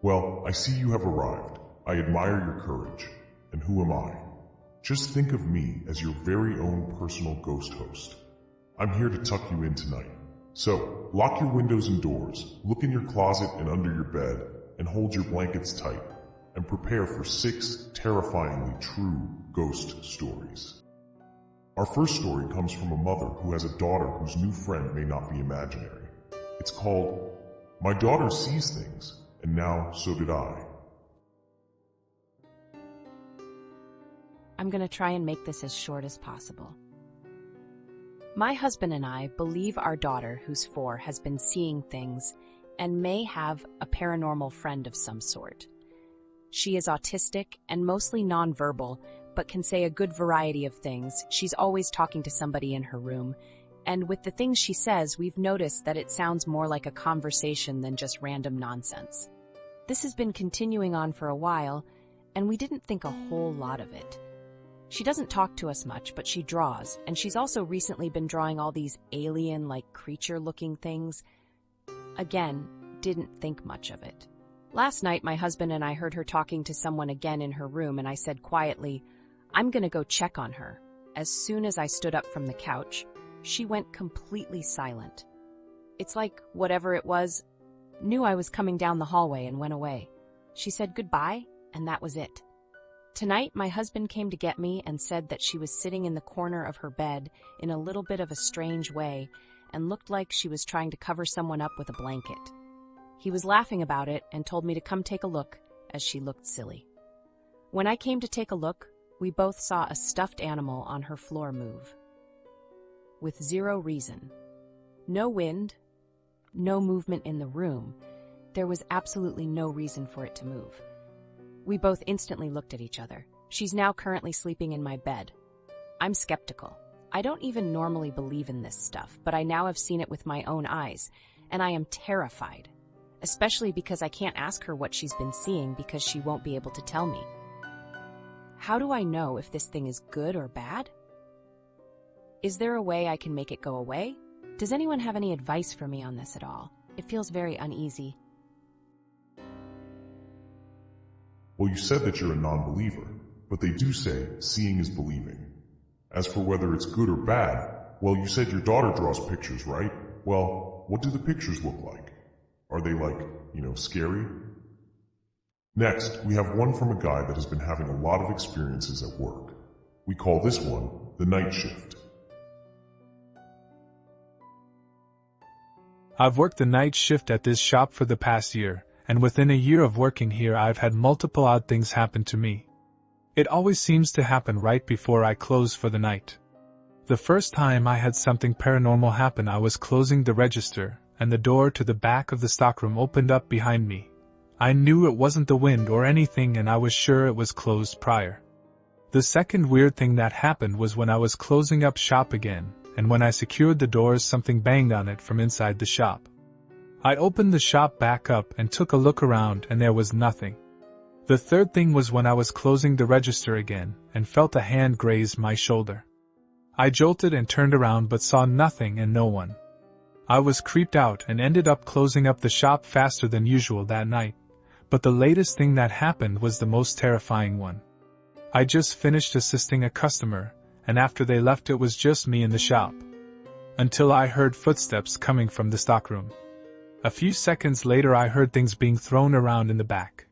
Well, I see you have arrived. I admire your courage. And who am I? Just think of me as your very own personal ghost host. I'm here to tuck you in tonight. So, lock your windows and doors, look in your closet and under your bed, and hold your blankets tight, and prepare for 6 terrifyingly true ghost stories. Our first story comes from a mother who has a daughter whose new friend may not be imaginary. It's called, "My Daughter Sees Things, and Now So Did I." I'm going to try and make this as short as possible. My husband and I believe our daughter, who's 4, has been seeing things and may have a paranormal friend of some sort. She is autistic and mostly nonverbal, but can say a good variety of things. She's always talking to somebody in her room, and with the things she says, we've noticed that it sounds more like a conversation than just random nonsense. This has been continuing on for a while, and we didn't think a whole lot of it. She doesn't talk to us much, but she draws, and she's also recently been drawing all these alien-like creature-looking things. Again, didn't think much of it. Last night, my husband and I heard her talking to someone again in her room, and I said quietly, "I'm gonna go check on her." As soon as I stood up from the couch, she went completely silent. It's like whatever it was knew I was coming down the hallway and went away. She said goodbye, and that was it. Tonight, my husband came to get me and said that she was sitting in the corner of her bed in a little bit of a strange way and looked like she was trying to cover someone up with a blanket. He was laughing about it and told me to come take a look, as she looked silly. When I came to take a look, we both saw a stuffed animal on her floor move. With zero reason. No wind, no movement in the room. There was absolutely no reason for it to move. We both instantly looked at each other. She's now currently sleeping in my bed. I'm skeptical. I don't even normally believe in this stuff, but I now have seen it with my own eyes, and I am terrified, especially because I can't ask her what she's been seeing because she won't be able to tell me. How do I know if this thing is good or bad? Is there a way I can make it go away? Does anyone have any advice for me on this at all? It feels very uneasy. Well, you said that you're a non-believer, but they do say seeing is believing. As for whether it's good or bad, well, you said your daughter draws pictures, right? Well, what do the pictures look like? Are they like, scary? Next, we have one from a guy that has been having a lot of experiences at work. We call this one the night shift. I've worked the night shift at this shop for the past year, and within a year of working here I've had multiple odd things happen to me. It always seems to happen right before I close for the night. The first time I had something paranormal happen, I was closing the register, and the door to the back of the stockroom opened up behind me. I knew it wasn't the wind or anything, and I was sure it was closed prior. The second weird thing that happened was when I was closing up shop again, and when I secured the doors, something banged on it from inside the shop. I opened the shop back up and took a look around, and there was nothing. The third thing was when I was closing the register again and felt a hand graze my shoulder. I jolted and turned around but saw nothing and no one. I was creeped out and ended up closing up the shop faster than usual that night, but the latest thing that happened was the most terrifying one. I just finished assisting a customer, and after they left it was just me in the shop. Until I heard footsteps coming from the stockroom. A few seconds later I heard things being thrown around in the back.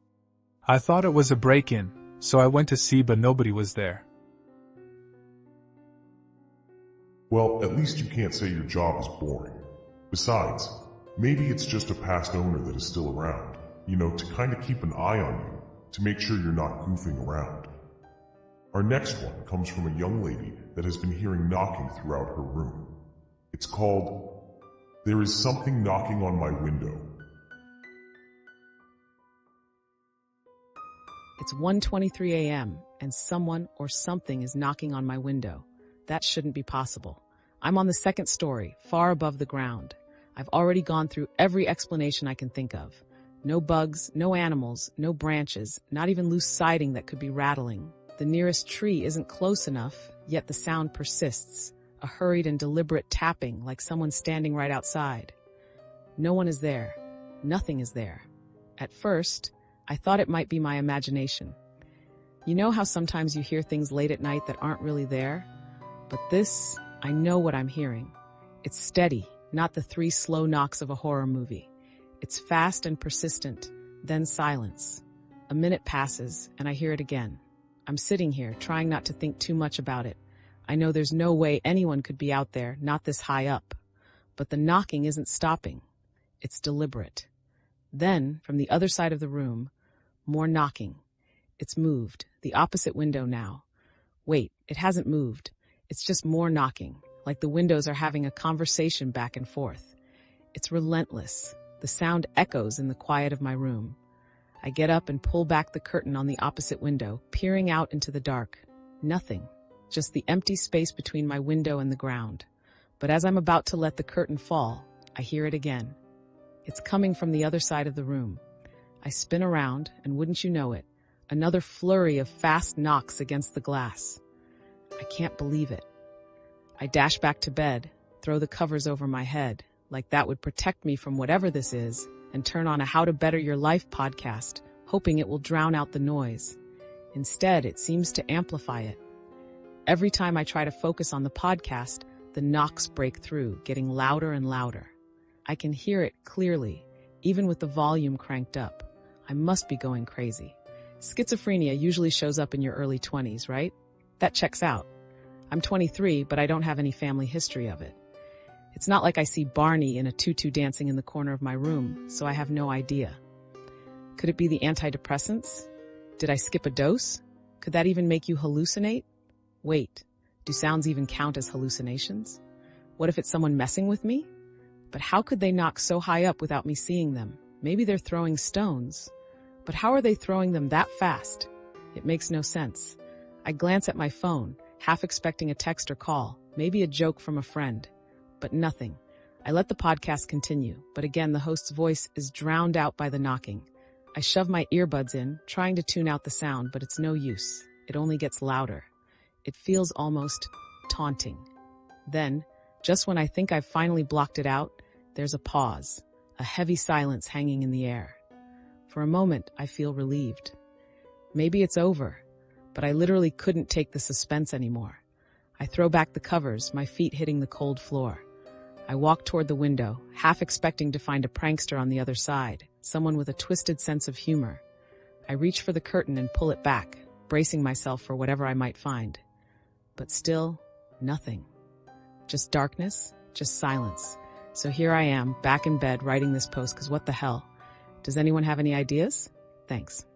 I thought it was a break-in, so I went to see, but nobody was there. Well, at least you can't say your job is boring. Besides, maybe it's just a past owner that is still around, to kind of keep an eye on you, to make sure you're not goofing around. Our next one comes from a young lady that has been hearing knocking throughout her room. It's called, "There is something knocking on my window." It's 1:23 a.m. and someone or something is knocking on my window. That shouldn't be possible. I'm on the second story, far above the ground. I've already gone through every explanation I can think of. No bugs, no animals, no branches, not even loose siding that could be rattling. The nearest tree isn't close enough, yet the sound persists. A hurried and deliberate tapping, like someone standing right outside. No one is there. Nothing is there. At first, I thought it might be my imagination. You know how sometimes you hear things late at night that aren't really there? But this, I know what I'm hearing. It's steady, not the 3 slow knocks of a horror movie. It's fast and persistent, then silence. A minute passes, and I hear it again. I'm sitting here, trying not to think too much about it. I know there's no way anyone could be out there, not this high up. But the knocking isn't stopping. It's deliberate. Then, from the other side of the room, more knocking. It's moved, the opposite window now. Wait, it hasn't moved. It's just more knocking, like the windows are having a conversation back and forth. It's relentless. The sound echoes in the quiet of my room. I get up and pull back the curtain on the opposite window, peering out into the dark. Nothing, just the empty space between my window and the ground. But as I'm about to let the curtain fall, I hear it again. It's coming from the other side of the room. I spin around, and wouldn't you know it, another flurry of fast knocks against the glass. I can't believe it. I dash back to bed, throw the covers over my head, like that would protect me from whatever this is, and turn on a How to Better Your Life podcast, hoping it will drown out the noise. Instead, it seems to amplify it. Every time I try to focus on the podcast, the knocks break through, getting louder and louder. I can hear it clearly, even with the volume cranked up. I must be going crazy. Schizophrenia usually shows up in your early 20s, right? That checks out. I'm 23, but I don't have any family history of it. It's not like I see Barney in a tutu dancing in the corner of my room, so I have no idea. Could it be the antidepressants? Did I skip a dose? Could that even make you hallucinate? Wait, do sounds even count as hallucinations? What if it's someone messing with me? But how could they knock so high up without me seeing them? Maybe they're throwing stones. But how are they throwing them that fast? It makes no sense. I glance at my phone, half expecting a text or call, maybe a joke from a friend. But nothing. I let the podcast continue, but again the host's voice is drowned out by the knocking. I shove my earbuds in, trying to tune out the sound, but it's no use. It only gets louder. It feels almost taunting. Then, just when I think I've finally blocked it out, there's a pause, a heavy silence hanging in the air. For a moment, I feel relieved. Maybe it's over, but I literally couldn't take the suspense anymore. I throw back the covers, my feet hitting the cold floor. I walk toward the window, half expecting to find a prankster on the other side, someone with a twisted sense of humor. I reach for the curtain and pull it back, bracing myself for whatever I might find. But still, nothing. Just darkness, just silence. So here I am, back in bed, writing this post, because what the hell? Does anyone have any ideas? Thanks.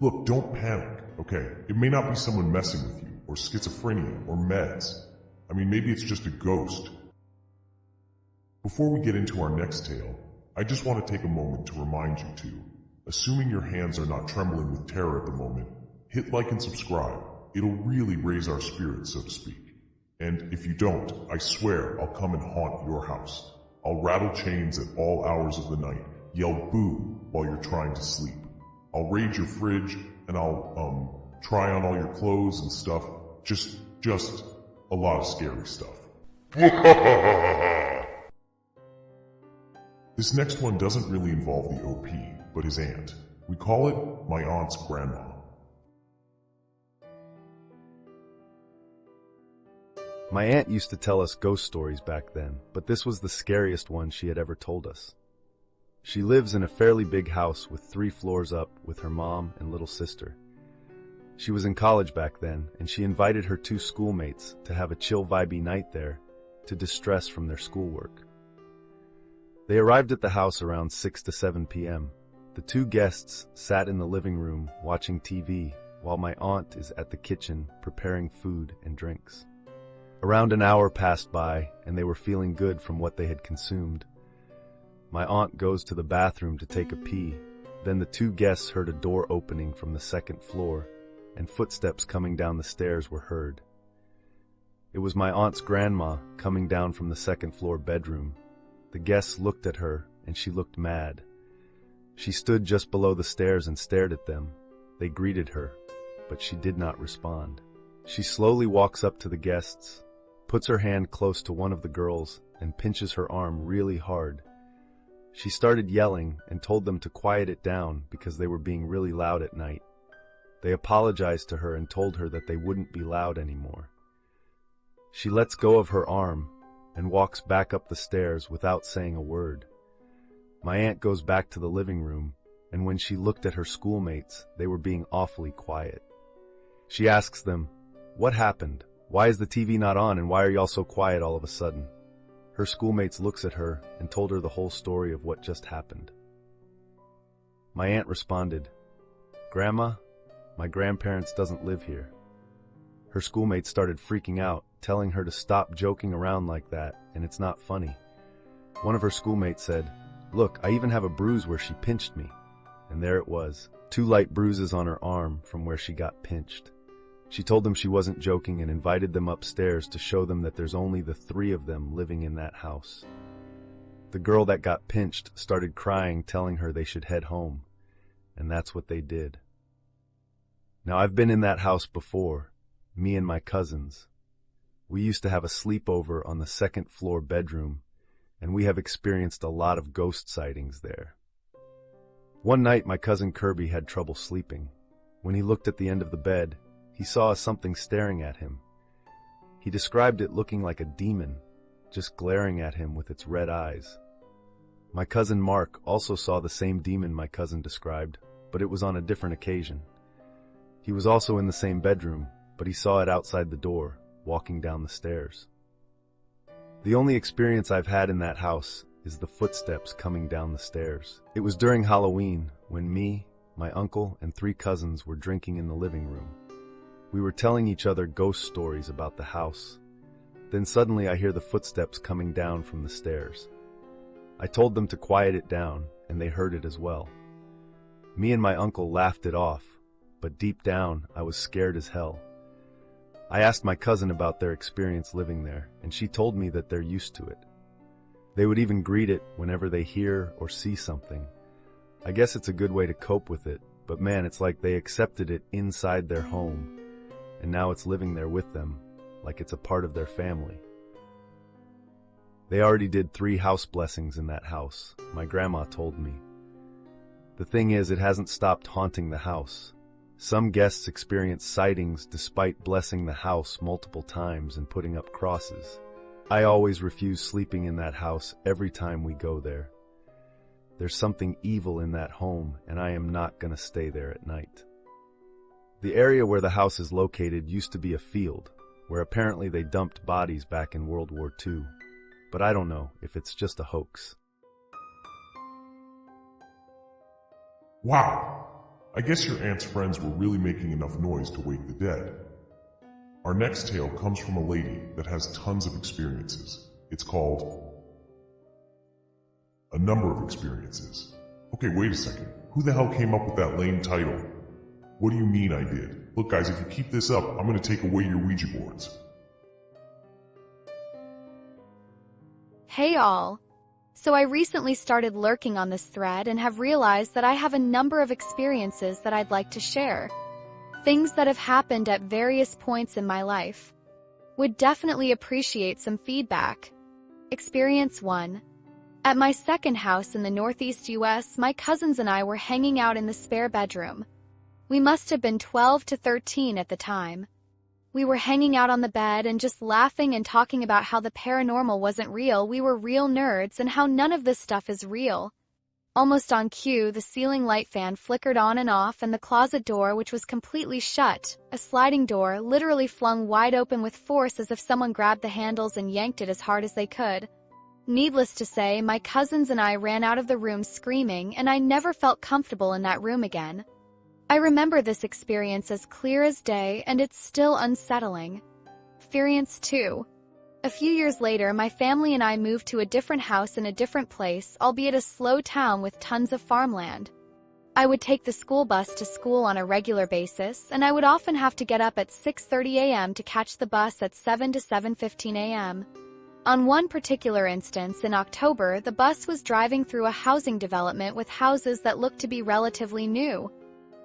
Look, don't panic, okay? It may not be someone messing with you, or schizophrenia, or meds. I mean, maybe it's just a ghost. Before we get into our next tale, I just want to take a moment to remind you to, assuming your hands are not trembling with terror at the moment, hit like and subscribe. It'll really raise our spirits, so to speak. And if you don't, I swear I'll come and haunt your house. I'll rattle chains at all hours of the night, yell boo while you're trying to sleep. I'll raid your fridge, and I'll, try on all your clothes and stuff. Just a lot of scary stuff. This next one doesn't really involve the OP, but his aunt. We call it my aunt's grandma. My aunt used to tell us ghost stories back then, but this was the scariest one she had ever told us. She lives in a fairly big house with 3 floors up with her mom and little sister. She was in college back then, and she invited her 2 schoolmates to have a chill vibey night there to distress from their schoolwork. They arrived at the house around 6 to 7 p.m. The 2 guests sat in the living room watching TV while my aunt is at the kitchen preparing food and drinks. Around an hour passed by, and they were feeling good from what they had consumed. My aunt goes to the bathroom to take a pee. Then the 2 guests heard a door opening from the 2nd floor, and footsteps coming down the stairs were heard. It was my aunt's grandma coming down from the 2nd floor bedroom. The guests looked at her, and she looked mad. She stood just below the stairs and stared at them. They greeted her, but she did not respond. She slowly walks up to the guests, puts her hand close to one of the girls, and pinches her arm really hard. She started yelling and told them to quiet it down because they were being really loud at night. They apologized to her and told her that they wouldn't be loud anymore. She lets go of her arm and walks back up the stairs without saying a word. My aunt goes back to the living room, and when she looked at her schoolmates, they were being awfully quiet. She asks them, "What happened? Why is the TV not on and why are y'all so quiet all of a sudden?" Her schoolmates looks at her and told her the whole story of what just happened. My aunt responded, "Grandma, my grandparents doesn't live here." Her schoolmates started freaking out, telling her to stop joking around like that, and it's not funny. One of her schoolmates said, "Look, I even have a bruise where she pinched me." And there it was, 2 light bruises on her arm from where she got pinched. She told them she wasn't joking and invited them upstairs to show them that there's only the 3 of them living in that house. The girl that got pinched started crying, telling her they should head home, and that's what they did. Now, I've been in that house before, me and my cousins. We used to have a sleepover on the 2nd floor bedroom, and we have experienced a lot of ghost sightings there. One night, my cousin Kirby had trouble sleeping. When he looked at the end of the bed, he saw something staring at him. He described it looking like a demon, just glaring at him with its red eyes. My cousin Mark also saw the same demon my cousin described, but it was on a different occasion. He was also in the same bedroom, but he saw it outside the door, walking down the stairs. The only experience I've had in that house is the footsteps coming down the stairs. It was during Halloween when me, my uncle, and 3 cousins were drinking in the living room. We were telling each other ghost stories about the house. Then suddenly I hear the footsteps coming down from the stairs. I told them to quiet it down, and they heard it as well. Me and my uncle laughed it off, but deep down I was scared as hell. I asked my cousin about their experience living there, and she told me that they're used to it. They would even greet it whenever they hear or see something. I guess it's a good way to cope with it, but man, it's like they accepted it inside their home, and now it's living there with them, like it's a part of their family. They already did 3 house blessings in that house, my grandma told me. The thing is, it hasn't stopped haunting the house. Some guests experience sightings despite blessing the house multiple times and putting up crosses. I always refuse sleeping in that house every time we go there. There's something evil in that home, and I am not gonna stay there at night. The area where the house is located used to be a field, where apparently they dumped bodies back in World War II. But I don't know if it's just a hoax. Wow! I guess your aunt's friends were really making enough noise to wake the dead. Our next tale comes from a lady that has tons of experiences. It's called A Number of Experiences. Okay, wait a second. Who the hell came up with that lame title? What do you mean I did? Look guys, if you keep this up, I'm gonna take away your Ouija boards. Hey all! So I recently started lurking on this thread and have realized that I have a number of experiences that I'd like to share. Things that have happened at various points in my life. Would definitely appreciate some feedback. Experience 1. At my second house in the Northeast US, my cousins and I were hanging out in the spare bedroom. We must have been 12 to 13 at the time. We were hanging out on the bed and just laughing and talking about how the paranormal wasn't real, we were real nerds, and how none of this stuff is real. Almost on cue, the ceiling light fan flickered on and off, and the closet door, which was completely shut, a sliding door, literally flung wide open with force as if someone grabbed the handles and yanked it as hard as they could. Needless to say, my cousins and I ran out of the room screaming, and I never felt comfortable in that room again. I remember this experience as clear as day, and it's still unsettling. Experience 2. A few years later, my family and I moved to a different house in a different place, albeit a slow town with tons of farmland. I would take the school bus to school on a regular basis, and I would often have to get up at 6:30 a.m. to catch the bus at 7 to 7:15 a.m. On one particular instance, in October, the bus was driving through a housing development with houses that looked to be relatively new.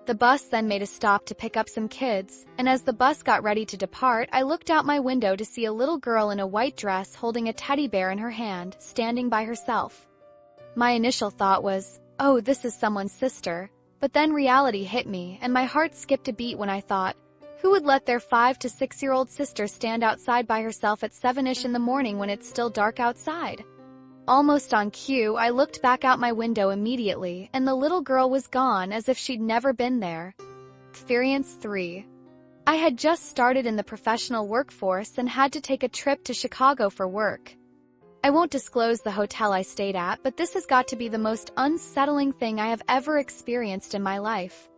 The bus then made a stop to pick up some kids, and as the bus got ready to depart, I looked out my window to see a little girl in a white dress holding a teddy bear in her hand, standing by herself. My initial thought was, oh, this is someone's sister, but then reality hit me and my heart skipped a beat when I thought, who would let their 5 to 6-year-old sister stand outside by herself at 7-ish in the morning when it's still dark outside? Almost on cue, I looked back out my window immediately, and the little girl was gone as if she'd never been there. Experience 3. I had just started in the professional workforce and had to take a trip to Chicago for work. I won't disclose the hotel I stayed at, but this has got to be the most unsettling thing I have ever experienced in my life.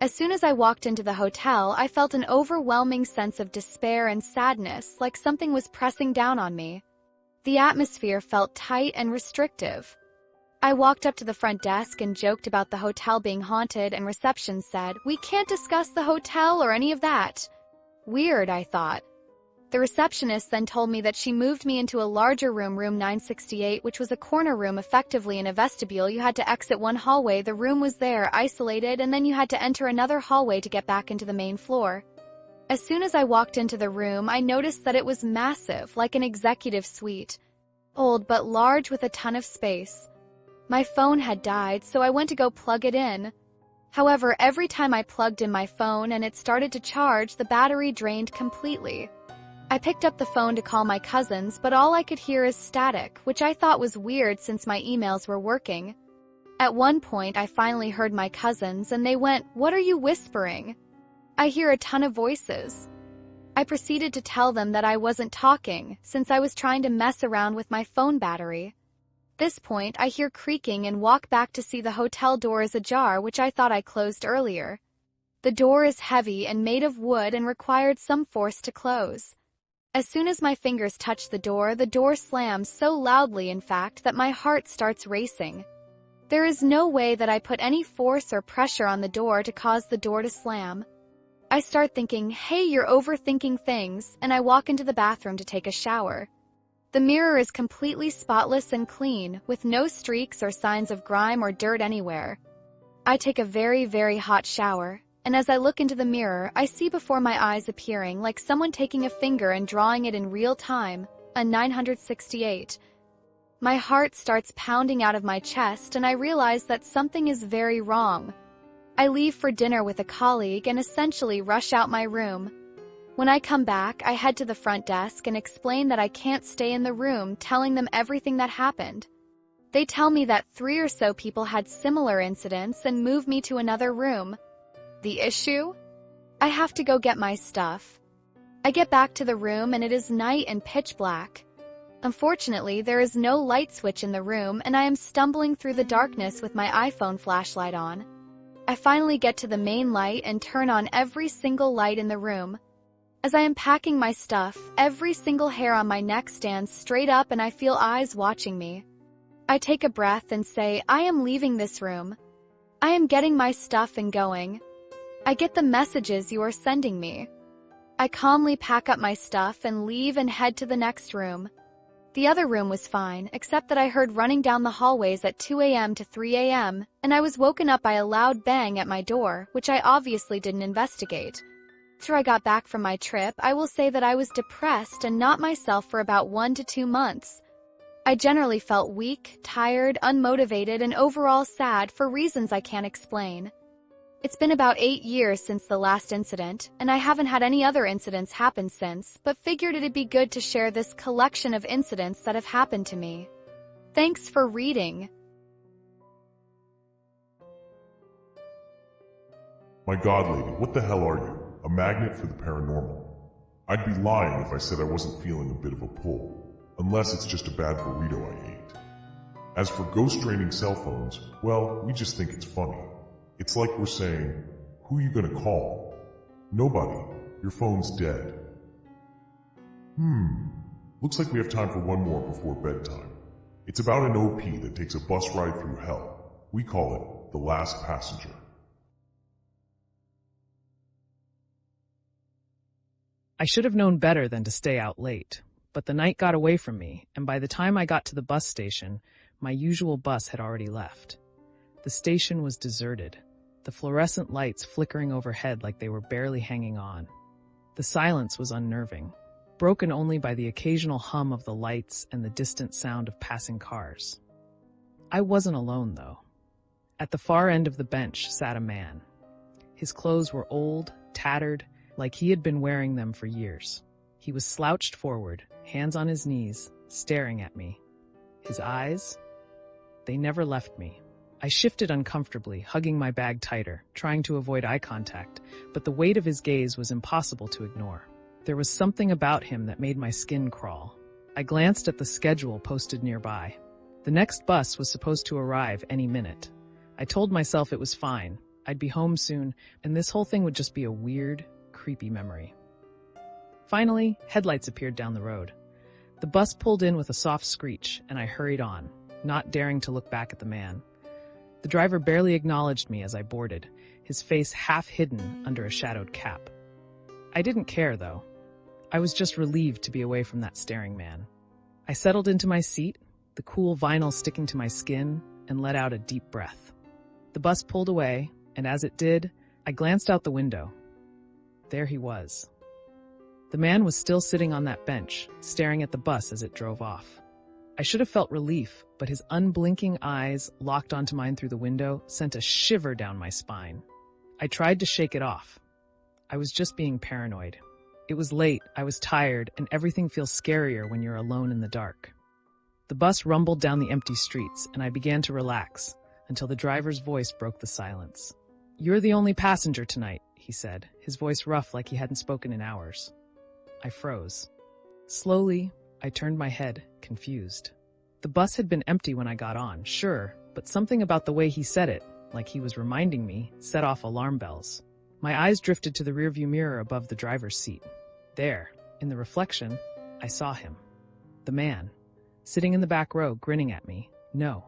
As soon as I walked into the hotel, I felt an overwhelming sense of despair and sadness, like something was pressing down on me. The atmosphere felt tight and restrictive. I walked up to the front desk and joked about the hotel being haunted, and reception said, "We can't discuss the hotel or any of that." Weird, I thought. The receptionist then told me that she moved me into a larger room, room 968, which was a corner room, effectively in a vestibule. You had to exit one hallway, the room was there, isolated, and then you had to enter another hallway to get back into the main floor. As soon as I walked into the room, I noticed that it was massive, like an executive suite. Old but large with a ton of space. My phone had died, so I went to go plug it in. However, every time I plugged in my phone and it started to charge, the battery drained completely. I picked up the phone to call my cousins, but all I could hear is static, which I thought was weird since my emails were working. At one point, I finally heard my cousins, and they went, "What are you whispering?" I hear a ton of voices. I proceeded to tell them that I wasn't talking, since I was trying to mess around with my phone battery. This point, I hear creaking and walk back to see the hotel door is ajar, which I thought I closed earlier. The door is heavy and made of wood and required some force to close. As soon as my fingers touch the door slams so loudly, in fact, that my heart starts racing. There is no way that I put any force or pressure on the door to cause the door to slam. I start thinking, hey, you're overthinking things, and I walk into the bathroom to take a shower. The mirror is completely spotless and clean, with no streaks or signs of grime or dirt anywhere. I take a very, very hot shower, and as I look into the mirror, I see before my eyes appearing like someone taking a finger and drawing it in real time, a 968. My heart starts pounding out of my chest, and I realize that something is very wrong. I leave for dinner with a colleague and essentially rush out my room. When I come back, I head to the front desk and explain that I can't stay in the room, telling them everything that happened. They tell me that 3 or so people had similar incidents and move me to another room. The issue? I have to go get my stuff. I get back to the room and it is night and pitch black. Unfortunately, there is no light switch in the room and I am stumbling through the darkness with my iPhone flashlight on. I finally get to the main light and turn on every single light in the room. As I am packing my stuff, every single hair on my neck stands straight up and I feel eyes watching me. I take a breath and say, I am leaving this room. I am getting my stuff and going. I get the messages you are sending me. I calmly pack up my stuff and leave and head to the next room. The other room was fine, except that I heard running down the hallways at 2 a.m. to 3 a.m., and I was woken up by a loud bang at my door, which I obviously didn't investigate. After I got back from my trip, I will say that I was depressed and not myself for about 1 to 2 months. I generally felt weak, tired, unmotivated, and overall sad for reasons I can't explain. It's been about 8 years since the last incident, and I haven't had any other incidents happen since, but figured it'd be good to share this collection of incidents that have happened to me. Thanks for reading. My God, lady, what the hell are you? A magnet for the paranormal? I'd be lying if I said I wasn't feeling a bit of a pull, unless it's just a bad burrito I ate. As for ghost draining cell phones, well, we just think it's funny. It's like we're saying, who you gonna call? Nobody. Your phone's dead. Looks like we have time for one more before bedtime. It's about an OP that takes a bus ride through hell. We call it The Last Passenger. I should have known better than to stay out late, but the night got away from me, and by the time I got to the bus station, my usual bus had already left. The station was deserted, the fluorescent lights flickering overhead like they were barely hanging on. The silence was unnerving, broken only by the occasional hum of the lights and the distant sound of passing cars. I wasn't alone, though. At the far end of the bench sat a man. His clothes were old, tattered, like he had been wearing them for years. He was slouched forward, hands on his knees, staring at me. His eyes? They never left me. I shifted uncomfortably, hugging my bag tighter, trying to avoid eye contact, but the weight of his gaze was impossible to ignore. There was something about him that made my skin crawl. I glanced at the schedule posted nearby. The next bus was supposed to arrive any minute. I told myself it was fine, I'd be home soon, and this whole thing would just be a weird, creepy memory. Finally, headlights appeared down the road. The bus pulled in with a soft screech, and I hurried on, not daring to look back at the man. The driver barely acknowledged me as I boarded, his face half hidden under a shadowed cap. I didn't care, though. I was just relieved to be away from that staring man. I settled into my seat, the cool vinyl sticking to my skin, and let out a deep breath. The bus pulled away, and as it did, I glanced out the window. There he was. The man was still sitting on that bench, staring at the bus as it drove off. I should have felt relief, but his unblinking eyes, locked onto mine through the window, sent a shiver down my spine. I tried to shake it off. I was just being paranoid. It was late, I was tired, and everything feels scarier when you're alone in the dark. The bus rumbled down the empty streets, and I began to relax, until the driver's voice broke the silence. "You're the only passenger tonight," he said, his voice rough like he hadn't spoken in hours. I froze. Slowly, I turned my head, confused. The bus had been empty when I got on, sure, but something about the way he said it, like he was reminding me, set off alarm bells. My eyes drifted to the rearview mirror above the driver's seat. There, in the reflection, I saw him. The man, sitting in the back row, grinning at me. No,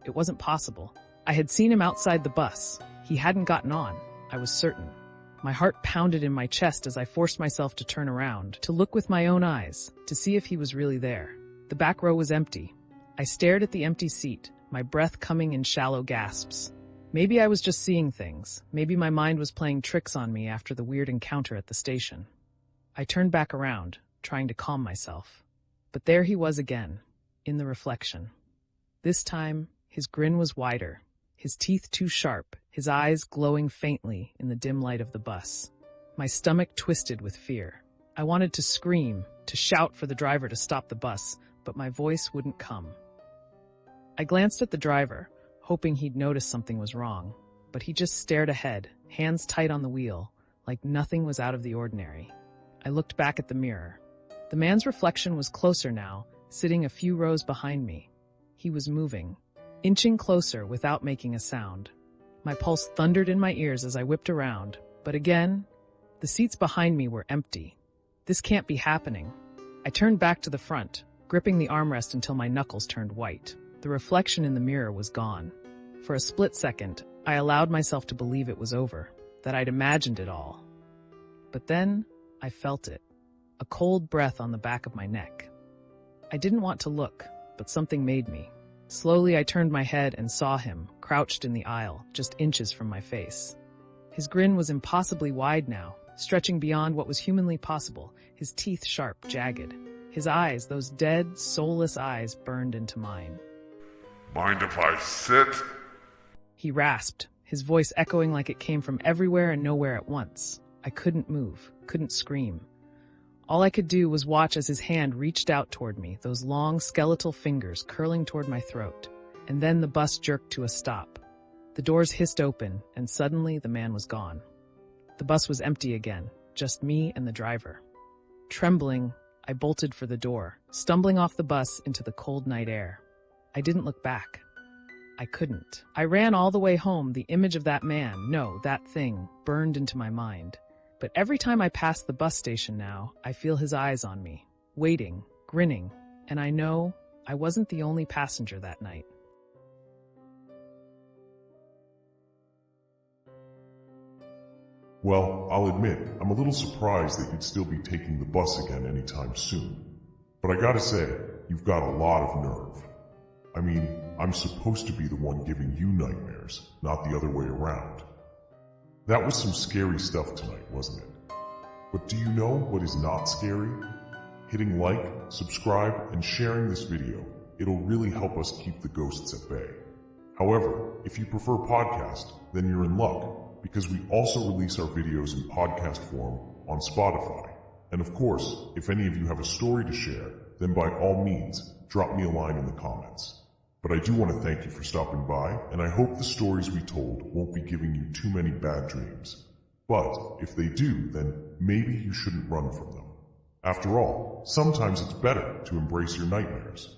it wasn't possible. I had seen him outside the bus. He hadn't gotten on, I was certain. My heart pounded in my chest as I forced myself to turn around, to look with my own eyes, to see if he was really there. The back row was empty. I stared at the empty seat, my breath coming in shallow gasps. Maybe I was just seeing things. Maybe my mind was playing tricks on me after the weird encounter at the station. I turned back around, trying to calm myself. But there he was again, in the reflection. This time, his grin was wider, his teeth too sharp, his eyes glowing faintly in the dim light of the bus. My stomach twisted with fear. I wanted to scream, to shout for the driver to stop the bus, but my voice wouldn't come. I glanced at the driver, hoping he'd notice something was wrong, but he just stared ahead, hands tight on the wheel, like nothing was out of the ordinary. I looked back at the mirror. The man's reflection was closer now, sitting a few rows behind me. He was moving, inching closer without making a sound. My pulse thundered in my ears as I whipped around, but again, the seats behind me were empty. This can't be happening. I turned back to the front, gripping the armrest until my knuckles turned white. The reflection in the mirror was gone. For a split second, I allowed myself to believe it was over, that I'd imagined it all. But then, I felt it. A cold breath on the back of my neck. I didn't want to look, but something made me. Slowly, I turned my head and saw him, crouched in the aisle, just inches from my face. His grin was impossibly wide now, stretching beyond what was humanly possible, his teeth sharp, jagged. His eyes, those dead, soulless eyes, burned into mine. "Mind if I sit?" He rasped, his voice echoing like it came from everywhere and nowhere at once. I couldn't move, couldn't scream. All I could do was watch as his hand reached out toward me, those long skeletal fingers curling toward my throat. And then the bus jerked to a stop. The doors hissed open, and suddenly the man was gone. The bus was empty again, just me and the driver. Trembling, I bolted for the door, stumbling off the bus into the cold night air. I didn't look back. I couldn't. I ran all the way home, the image of that man, no, that thing, burned into my mind. But every time I pass the bus station now, I feel his eyes on me, waiting, grinning, and I know I wasn't the only passenger that night. Well, I'll admit, I'm a little surprised that you'd still be taking the bus again anytime soon. But I gotta say, you've got a lot of nerve. I mean, I'm supposed to be the one giving you nightmares, not the other way around. That was some scary stuff tonight, wasn't it? But do you know what is not scary? Hitting like, subscribe, and sharing this video. it'll really help us keep the ghosts at bay. However, if you prefer podcast, then you're in luck, because we also release our videos in podcast form on Spotify. And of course, if any of you have a story to share, then by all means, drop me a line in the comments. But I do want to thank you for stopping by, and I hope the stories we told won't be giving you too many bad dreams. But if they do, then maybe you shouldn't run from them. After all, sometimes it's better to embrace your nightmares.